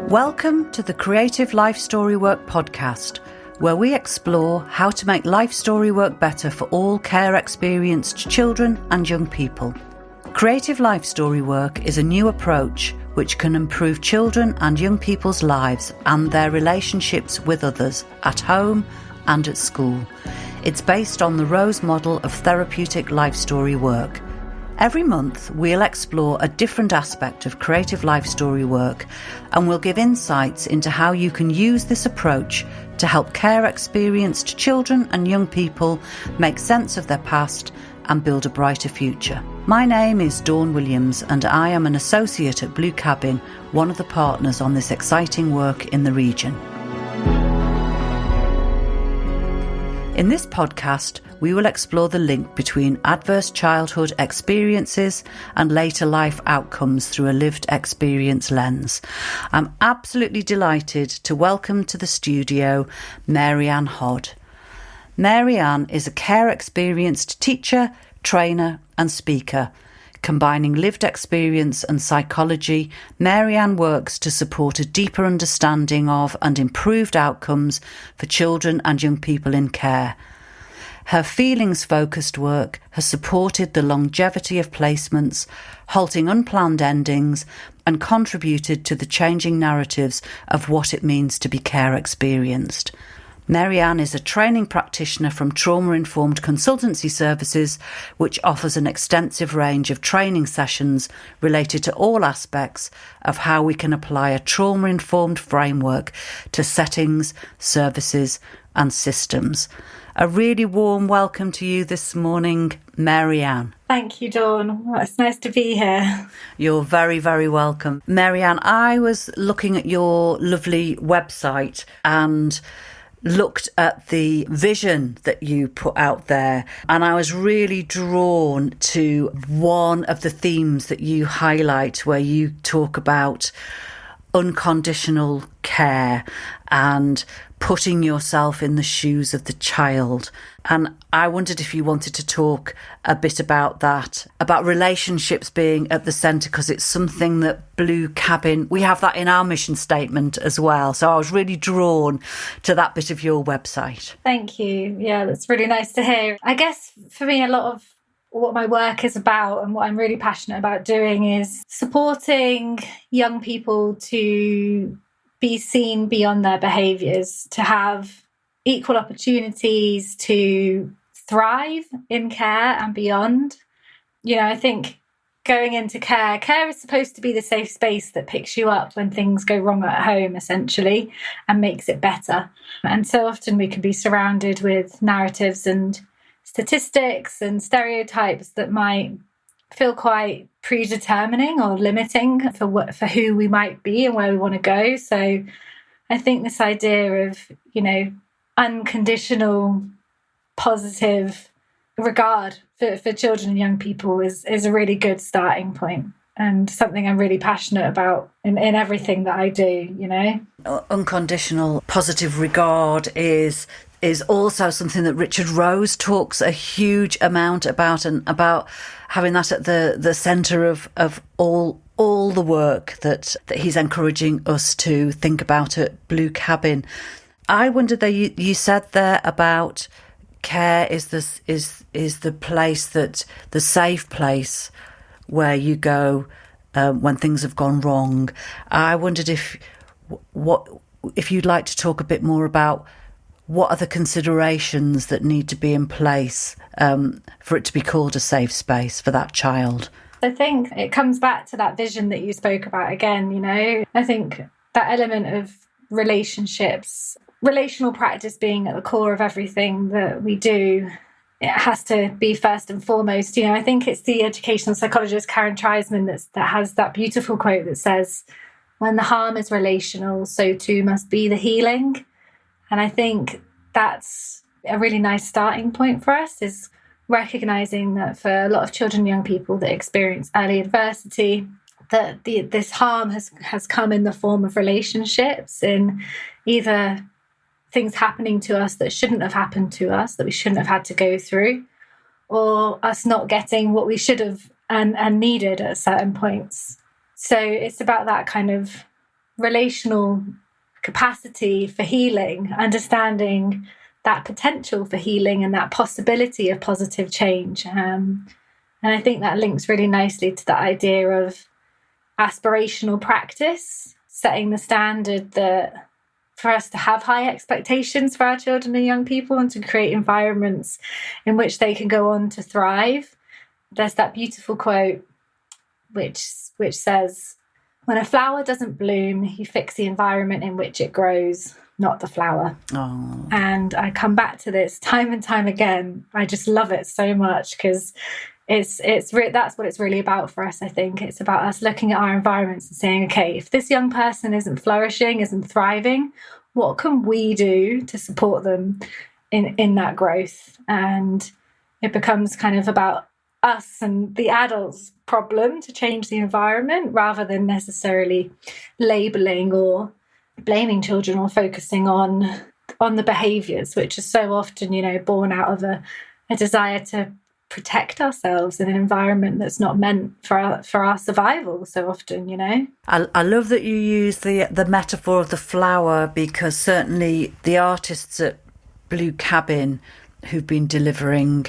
Welcome to the Creative Life Story Work podcast, where we explore how to make life story work better for all care-experienced children and young people. Creative Life Story Work is a new approach which can improve children and young people's lives and their relationships with others at home and at school. It's based on the Rose model of therapeutic life story work. Every month, we'll explore a different aspect of creative life story work, and we'll give insights into how you can use this approach to help care-experienced children and young people make sense of their past and build a brighter future. My name is Dawn Williams, and I am an associate at Blue Cabin, one of the partners on this exciting work in the region. In this podcast, we will explore the link between adverse childhood experiences and later life outcomes through a lived experience lens. I'm absolutely delighted to welcome to the studio Mary-Ann Hodd. Mary-Ann is a care-experienced teacher, trainer and speaker. Combining lived experience and psychology, Mary-Ann works to support a deeper understanding of and improved outcomes for children and young people in care. Her feelings-focused work has supported the longevity of placements, halting unplanned endings, and contributed to the changing narratives of what it means to be care-experienced. Mary-Ann is a training practitioner from Trauma-Informed Consultancy Services, which offers an extensive range of training sessions related to all aspects of how we can apply a trauma-informed framework to settings, services and systems. A really warm welcome to you this morning, Mary-Ann. Thank you, Dawn. Well, it's nice to be here. You're very, very welcome. Mary-Ann, I was looking at your lovely website and looked at the vision that you put out there, and I was really drawn to one of the themes that you highlight, where you talk about unconditional care and putting yourself in the shoes of the child. And I wondered if you wanted to talk a bit about that, about relationships being at the centre, because it's something that Blue Cabin, we have that in our mission statement as well. So I was really drawn to that bit of your website. Thank you. Yeah, that's really nice to hear. I guess for me, a lot of what my work is about and what I'm really passionate about doing is supporting young people to be seen beyond their behaviours, to have equal opportunities to thrive in care and beyond. You know, I think going into care is supposed to be the safe space that picks you up when things go wrong at home, essentially, and makes it better. And so often we can be surrounded with narratives and statistics and stereotypes that might feel quite predetermining or limiting for who we might be and where we want to go. So I think this idea of, you know, unconditional positive regard for children and young people is a really good starting point, and something I'm really passionate about in everything that I do, you know. Unconditional positive regard is also something that Richard Rose talks a huge amount about, and about having that at the centre of all the work that he's encouraging us to think about at Blue Cabin. I wondered that you said there about care is the place, that the safe place where you go when things have gone wrong. I wondered if you'd like to talk a bit more about what are the considerations that need to be in place for it to be called a safe space for that child? I think it comes back to that vision that you spoke about again, you know. I think that element of relationships, relational practice being at the core of everything that we do, it has to be first and foremost. You know, I think it's the educational psychologist Karen Treisman that has that beautiful quote that says, "When the harm is relational, so too must be the healing." And I think that's a really nice starting point for us, is recognising that for a lot of children and young people that experience early adversity, that this harm has come in the form of relationships, in either things happening to us that shouldn't have happened to us, that we shouldn't have had to go through, or us not getting what we should have and needed at certain points. So it's about that kind of relational capacity for healing, understanding that potential for healing and that possibility of positive change. And I think that links really nicely to that idea of aspirational practice, setting the standard that for us to have high expectations for our children and young people and to create environments in which they can go on to thrive. There's that beautiful quote which says, "When a flower doesn't bloom, you fix the environment in which it grows, not the flower." Oh. And I come back to this time and time again. I just love it so much because that's what it's really about for us. I think it's about us looking at our environments and saying, okay, if this young person isn't flourishing, isn't thriving, what can we do to support them in that growth? And it becomes kind of about us and the adults' problem to change the environment rather than necessarily labeling or blaming children or focusing on the behaviours, which are so often, born out of a desire to protect ourselves in an environment that's not meant for our survival so often, I love that you use the metaphor of the flower, because certainly the artists at Blue Cabin who've been delivering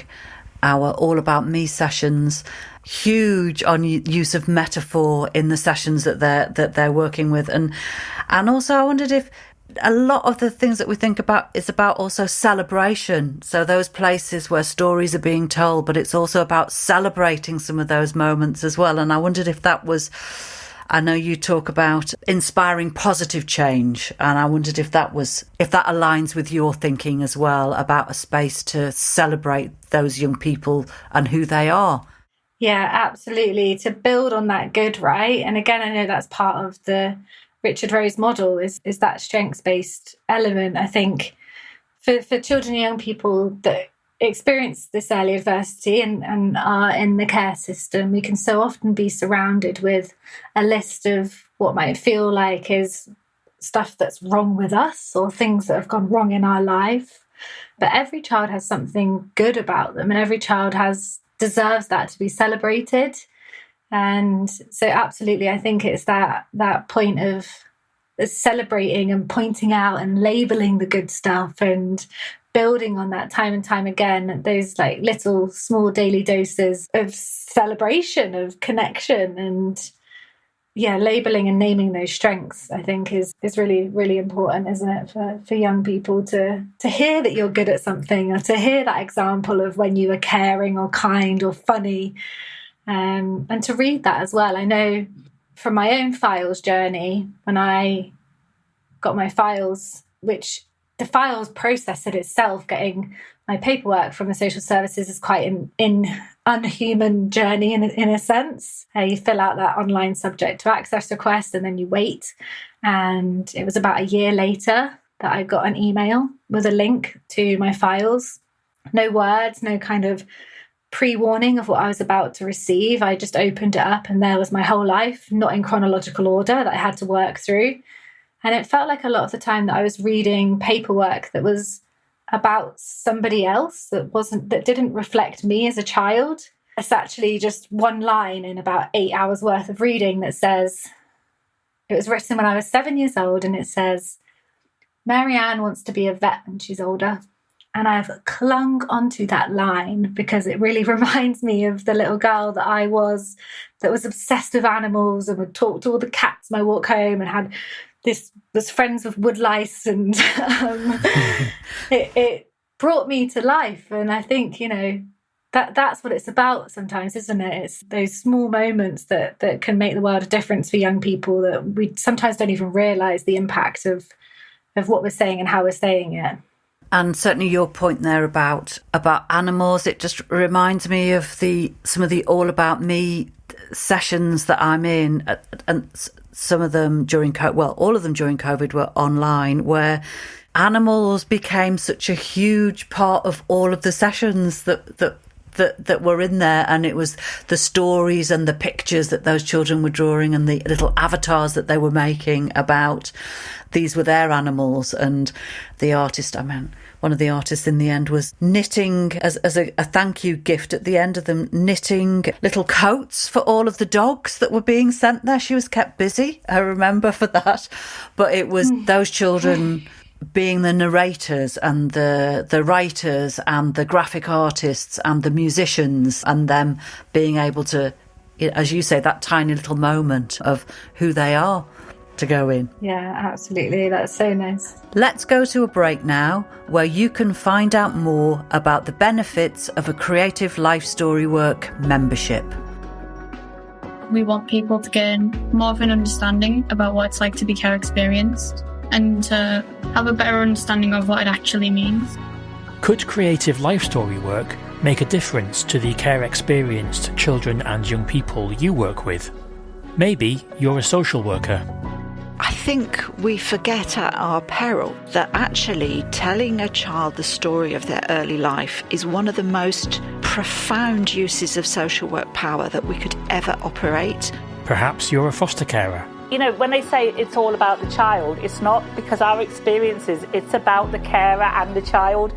our All About Me sessions, huge on use of metaphor in the sessions that they're working with, and also I wondered if a lot of the things that we think about is about also celebration. So those places where stories are being told, but it's also about celebrating some of those moments as well. And I wondered if that was, I know you talk about inspiring positive change, and I wondered if that aligns with your thinking as well about a space to celebrate those young people and who they are. Yeah, absolutely. To build on that good, right? And again, I know that's part of the Richard Rose model is that strengths-based element. I think for children and young people that experience this early adversity and are in the care system, we can so often be surrounded with a list of what might feel like is stuff that's wrong with us or things that have gone wrong in our life. But every child has something good about them, and every child deserves that to be celebrated. And so absolutely, I think it's that point of celebrating and pointing out and labeling the good stuff and building on that time and time again, those like little small daily doses of celebration, of connection, and labeling and naming those strengths, I think is really, really important, isn't it, for young people to hear that you're good at something, or to hear that example of when you were caring or kind or funny. And to read that as well. I know from my own files journey, when I got my files, which the files process in itself, getting my paperwork from the social services is quite an unhuman journey in a sense. You fill out that online subject to access request and then you wait. And it was about a year later that I got an email with a link to my files. No words, no kind of pre-warning of what I was about to receive. I just opened it up and there was my whole life, not in chronological order, that I had to work through. And it felt like a lot of the time that I was reading paperwork that was about somebody else that didn't reflect me as a child. It's actually just one line in about 8 hours worth of reading that says, it was written when I was 7 years old, and it says, "Marianne wants to be a vet when she's older." And I've clung onto that line because it really reminds me of the little girl that I was, that was obsessed with animals and would talk to all the cats when I walk home, and was friends with woodlice, and it brought me to life. And I think, that's what it's about sometimes, isn't it? It's those small moments that can make the world a difference for young people, that we sometimes don't even realise the impact of what we're saying and how we're saying it. And certainly your point there about animals, it just reminds me of some of the All About Me sessions that I'm in, and some of them during COVID, well, all of them during COVID were online, where animals became such a huge part of all of the sessions that that were in there, and it was the stories and the pictures that those children were drawing and the little avatars that they were making about these were their animals. And the artist, one of the artists in the end was knitting as a thank you gift at the end of them, knitting little coats for all of the dogs that were being sent there. She was kept busy, I remember, for that. But it was those children being the narrators and the writers and the graphic artists and the musicians, and them being able to, as you say, that tiny little moment of who they are to go in. Yeah, absolutely. That's so nice. Let's go to a break now, where you can find out more about the benefits of a Creative Life Story Work membership. We want people to gain more of an understanding about what it's like to be care experienced, and to have a better understanding of what it actually means. Could Creative Life Story Work make a difference to the care experienced children and young people you work with? Maybe you're a social worker. I think we forget at our peril that actually telling a child the story of their early life is one of the most profound uses of social work power that we could ever operate. Perhaps you're a foster carer. You know, when they say it's all about the child, it's not, because our experiences, it's about the carer and the child.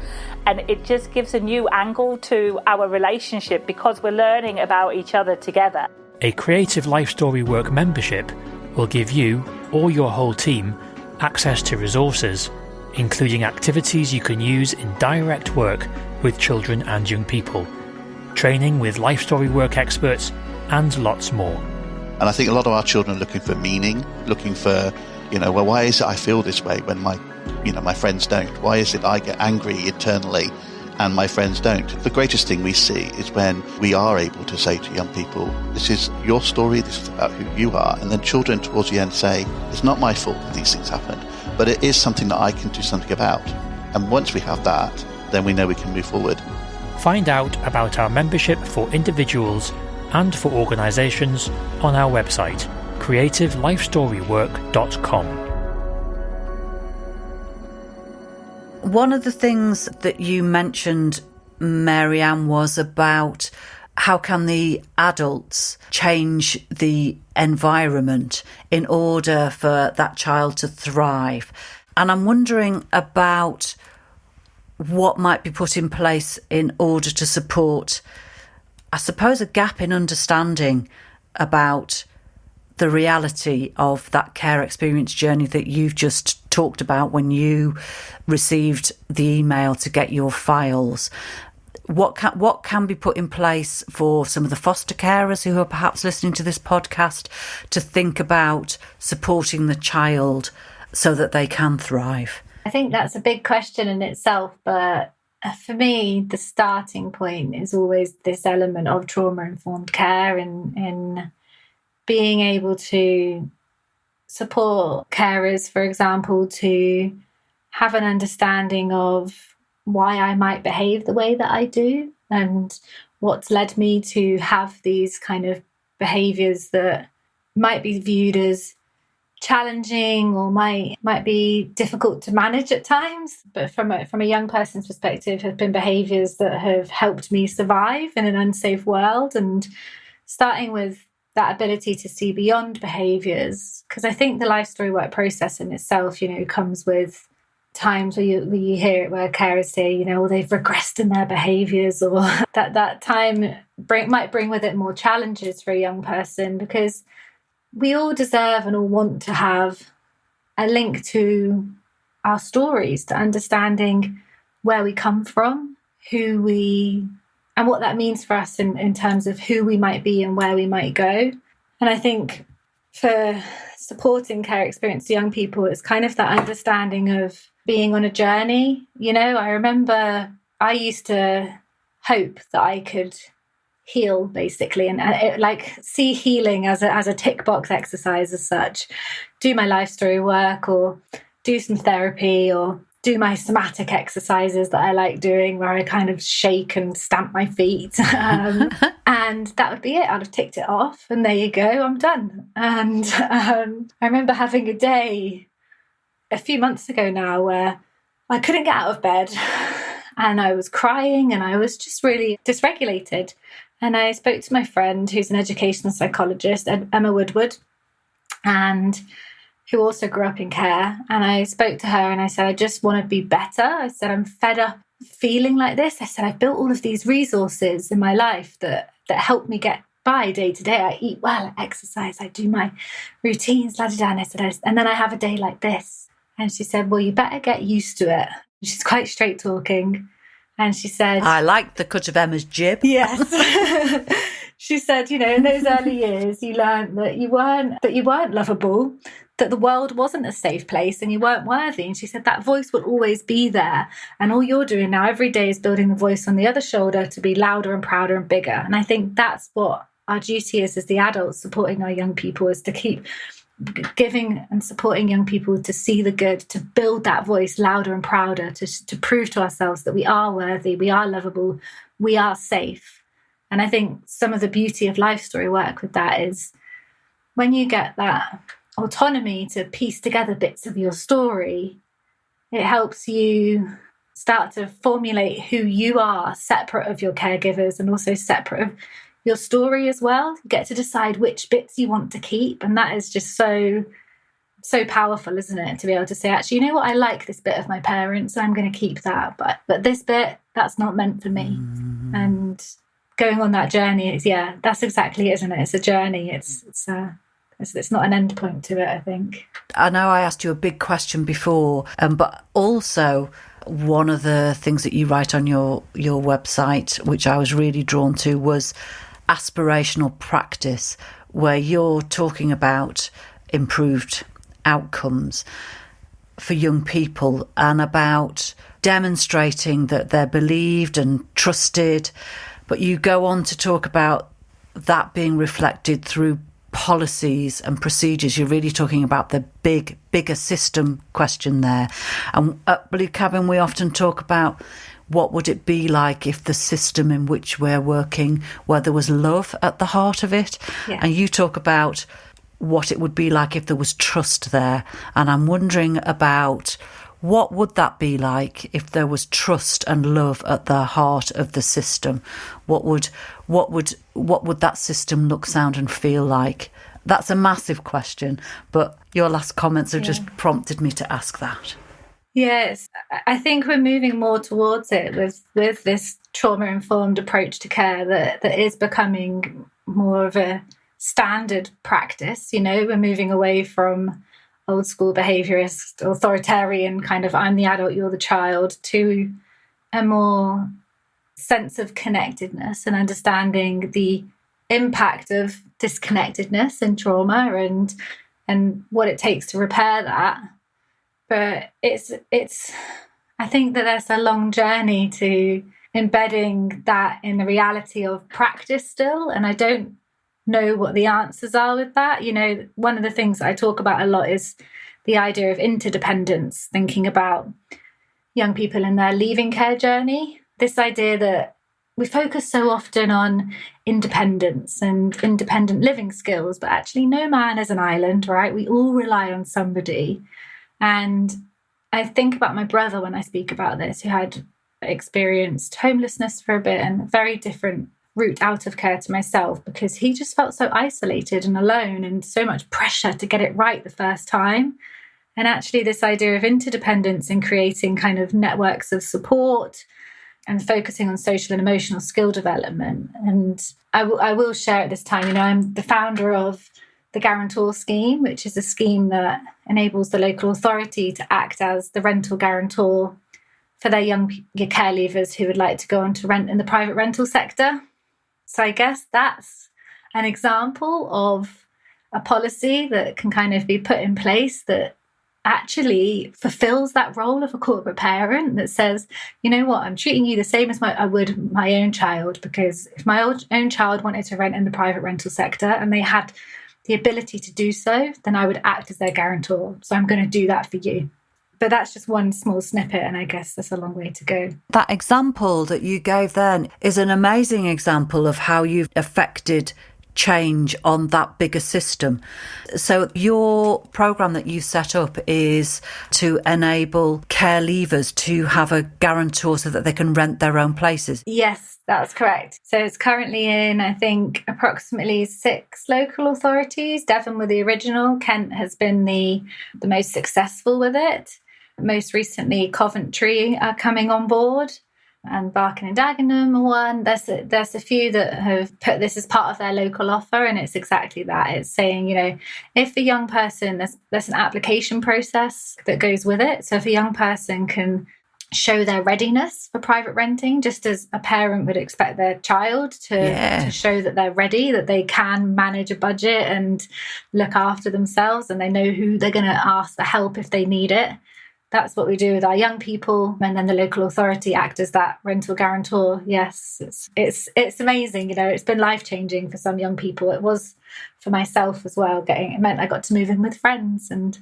And it just gives a new angle to our relationship because we're learning about each other together. A Creative Life Story Work membership will give you or your whole team access to resources, including activities you can use in direct work with children and young people, training with life story work experts, and lots more. And I think a lot of our children are looking for meaning, looking for, well, why is it I feel this way when my friends don't? Why is it I get angry internally and my friends don't? The greatest thing we see is when we are able to say to young people, this is your story, this is about who you are. And then children towards the end say, it's not my fault that these things happened, but it is something that I can do something about. And once we have that, then we know we can move forward. Find out about our membership for individuals and for organisations on our website, creativelifestorywork.com. One of the things that you mentioned, Mary-Ann, was about how can the adults change the environment in order for that child to thrive. And I'm wondering about what might be put in place in order to support, I suppose, a gap in understanding about the reality of that care experience journey that you've just talked about when you received the email to get your files. What can be put in place for some of the foster carers who are perhaps listening to this podcast to think about supporting the child so that they can thrive? I think that's a big question in itself, but for me, the starting point is always this element of trauma-informed care and being able to support carers, for example, to have an understanding of why I might behave the way that I do and what's led me to have these kind of behaviours that might be viewed as challenging or might be difficult to manage at times, but from a young person's perspective have been behaviours that have helped me survive in an unsafe world. And starting with that ability to see beyond behaviours, because I think the life story work process in itself, comes with times where you hear it where carers say, they've regressed in their behaviours, or that time might bring with it more challenges for a young person, because we all deserve and all want to have a link to our stories, to understanding where we come from, and what that means for us in terms of who we might be and where we might go. And I think for supporting care experienced young people, it's kind of that understanding of being on a journey. I remember I used to hope that I could heal, basically, and see healing as a tick box exercise as such. Do my life story work, or do some therapy, or do my somatic exercises that I like doing, where I kind of shake and stamp my feet, and that would be it. I'd have ticked it off, and there you go, I'm done. And I remember having a day a few months ago now where I couldn't get out of bed. and I was crying and I was just really dysregulated. And I spoke to my friend who's an educational psychologist, Emma Woodward, and who also grew up in care. And I spoke to her and I said, I just want to be better. I said, I'm fed up feeling like this. I said, I've built all of these resources in my life that help me get by day to day. I eat well, I exercise, I do my routines, la-da-da. And I said, and then I have a day like this. And she said, well, you better get used to it. She's quite straight talking. And she said, I like the cut of Emma's jib. Yes. She said, in those early years, you learned that you weren't lovable, that the world wasn't a safe place and you weren't worthy. And she said, that voice will always be there. And all you're doing now every day is building the voice on the other shoulder to be louder and prouder and bigger. And I think that's what our duty is as the adults supporting our young people, is to keep giving and supporting young people to see the good, to build that voice louder and prouder, to prove to ourselves that we are worthy, we are lovable, we are safe. And I think some of the beauty of life story work with that is when you get that autonomy to piece together bits of your story, it helps you start to formulate who you are, separate of your caregivers and also separate of your story as well. You get to decide which bits you want to keep. And that is just so powerful, isn't it? To be able to say, actually, you know what? I like this bit of my parents, so I'm going to keep that. But this bit, that's not meant for me. Mm-hmm. And going on that journey is, that's exactly it, isn't it? It's a journey. It's not an end point to it, I think. I know I asked you a big question before, but also one of the things that you write on your website, which I was really drawn to, was aspirational practice, where you're talking about improved outcomes for young people and about demonstrating that they're believed and trusted. But you go on to talk about that being reflected through policies and procedures. You're really talking about the bigger system question there. And at Blue Cabin, we often talk about what would it be like if the system in which we're working, where there was love at the heart of it. Yeah. And you talk about what it would be like if there was trust there. And I'm wondering about what would that be like if there was trust and love at the heart of the system? What would that system look, sound and feel like? That's a massive question, but your last comments have just prompted me to ask that. Yes, I think we're moving more towards it with this trauma-informed approach to care that is becoming more of a standard practice. We're moving away from old school behaviourist, authoritarian kind of I'm the adult, you're the child, to a more sense of connectedness and understanding the impact of disconnectedness and trauma and what it takes to repair that. But it's I think that there's a long journey to embedding that in the reality of practice still, and I don't know what the answers are with that. One of the things I talk about a lot is the idea of interdependence, thinking about young people in their leaving care journey. This idea that we focus so often on independence and independent living skills, but actually no man is an island, right? We all rely on somebody. And I think about my brother when I speak about this, who had experienced homelessness for a bit and a very different route out of care to myself, because he just felt so isolated and alone and so much pressure to get it right the first time. And actually this idea of interdependence and creating kind of networks of support and focusing on social and emotional skill development. And I will share at this time, I'm the founder of the Guarantor Scheme, which is a scheme that enables the local authority to act as the rental guarantor for their young care leavers who would like to go on to rent in the private rental sector. So I guess that's an example of a policy that can kind of be put in place that actually fulfills that role of a corporate parent, that says, you know what, I'm treating you the same as I would my own child, because if my own child wanted to rent in the private rental sector and they had the ability to do so, then I would act as their guarantor. So I'm going to do that for you. But that's just one small snippet, and I guess there's a long way to go. That example that you gave then is an amazing example of how you've affected change on that bigger system. So your programme that you set up is to enable care leavers to have a guarantor so that they can rent their own places. Yes, that's correct. So it's currently in, I think, approximately 6 local authorities. Devon were the original. Kent has been the most successful with it. Most recently, Coventry are coming on board, and Barking and Dagenham are one. There's a few that have put this as part of their local offer, and it's exactly that. It's saying, if a young person, there's an application process that goes with it. So if a young person can show their readiness for private renting, just as a parent would expect their child to show that they're ready, that they can manage a budget and look after themselves, and they know who they're going to ask for help if they need it. That's what we do with our young people, and then the local authority act as that rental guarantor. Yes, it's amazing. It's been life-changing for some young people. It was for myself as well. It meant I got to move in with friends and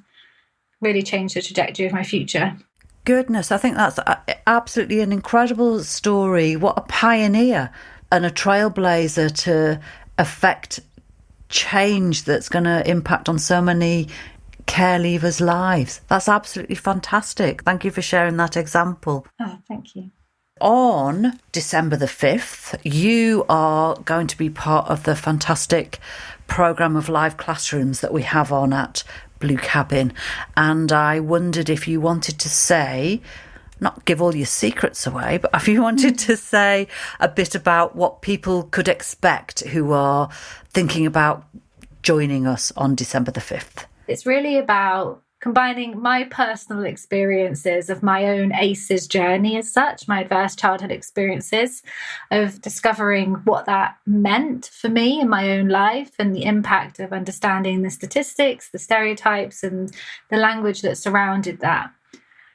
really changed the trajectory of my future. Goodness, I think that's absolutely an incredible story. What a pioneer and a trailblazer to affect change that's going to impact on so many care leavers' lives. That's absolutely fantastic. Thank you for sharing that example. Oh, thank you. On December the 5th, you are going to be part of the fantastic programme of live classrooms that we have on at Blue Cabin. And I wondered if you wanted to say, not give all your secrets away, but if you wanted to say a bit about what people could expect who are thinking about joining us on December the 5th. It's really about combining my personal experiences of my own ACEs journey as such, my adverse childhood experiences, of discovering what that meant for me in my own life and the impact of understanding the statistics, the stereotypes and the language that surrounded that.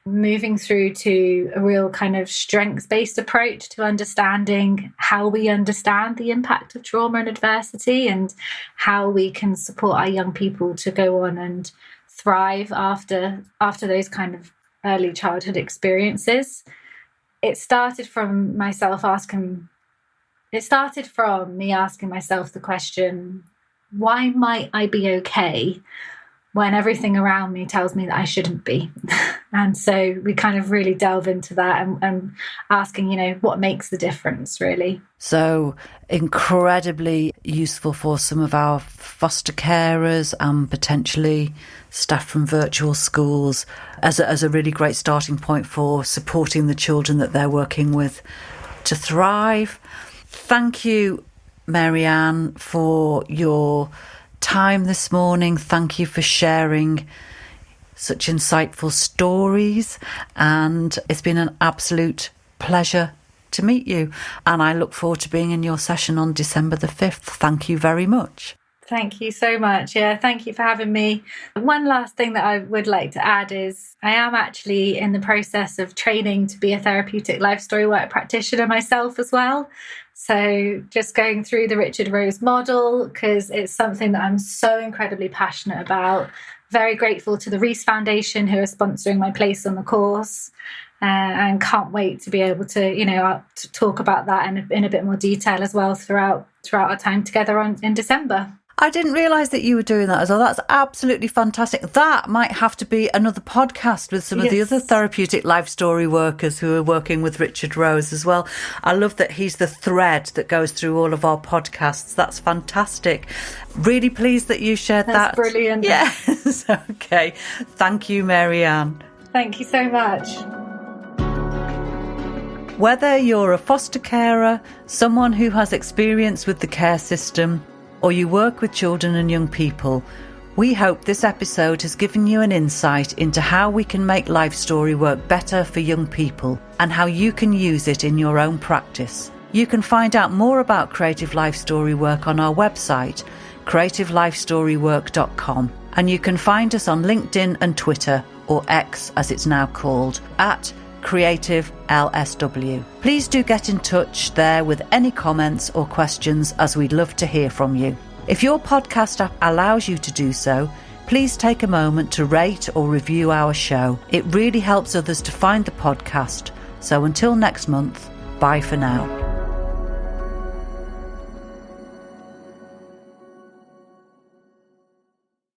Moving through to a real kind of strengths-based approach to understanding how we understand the impact of trauma and adversity and how we can support our young people to go on and thrive after those kind of early childhood experiences. It started from me asking myself the question, why might I be okay when everything around me tells me that I shouldn't be? And so we kind of really delve into that and asking, what makes the difference, really. So incredibly useful for some of our foster carers and potentially staff from virtual schools as a really great starting point for supporting the children that they're working with to thrive. Thank you, Mary-Ann, for your time this morning. Thank you for sharing such insightful stories, and it's been an absolute pleasure to meet you, and I look forward to being in your session on December the 5th. Thank you very much. Thank you so much. Yeah, thank you for having me. One last thing that I would like to add is I am actually in the process of training to be a therapeutic life story work practitioner myself as well. So just going through the Richard Rose model, because it's something that I'm so incredibly passionate about. Very grateful to the Reese Foundation who are sponsoring my place on the course, and can't wait to be able to, to talk about that in a bit more detail as well throughout our time together in December. I didn't realise that you were doing that as well. That's absolutely fantastic. That might have to be another podcast with some of the other therapeutic life story workers who are working with Richard Rose as well. I love that he's the thread that goes through all of our podcasts. That's fantastic. Really pleased that you shared that. That's brilliant. Yes. Okay. Thank you, Mary-Ann. Thank you so much. Whether you're a foster carer, someone who has experience with the care system, or you work with children and young people, we hope this episode has given you an insight into how we can make life story work better for young people and how you can use it in your own practice. You can find out more about Creative Life Story Work on our website, creativelifestorywork.com, and you can find us on LinkedIn and Twitter, or X as it's now called, at Creative LSW. Please do get in touch there with any comments or questions, as we'd love to hear from you. If your podcast app allows you to do so, please take a moment to rate or review our show. It really helps others to find the podcast. So until next month, bye for now.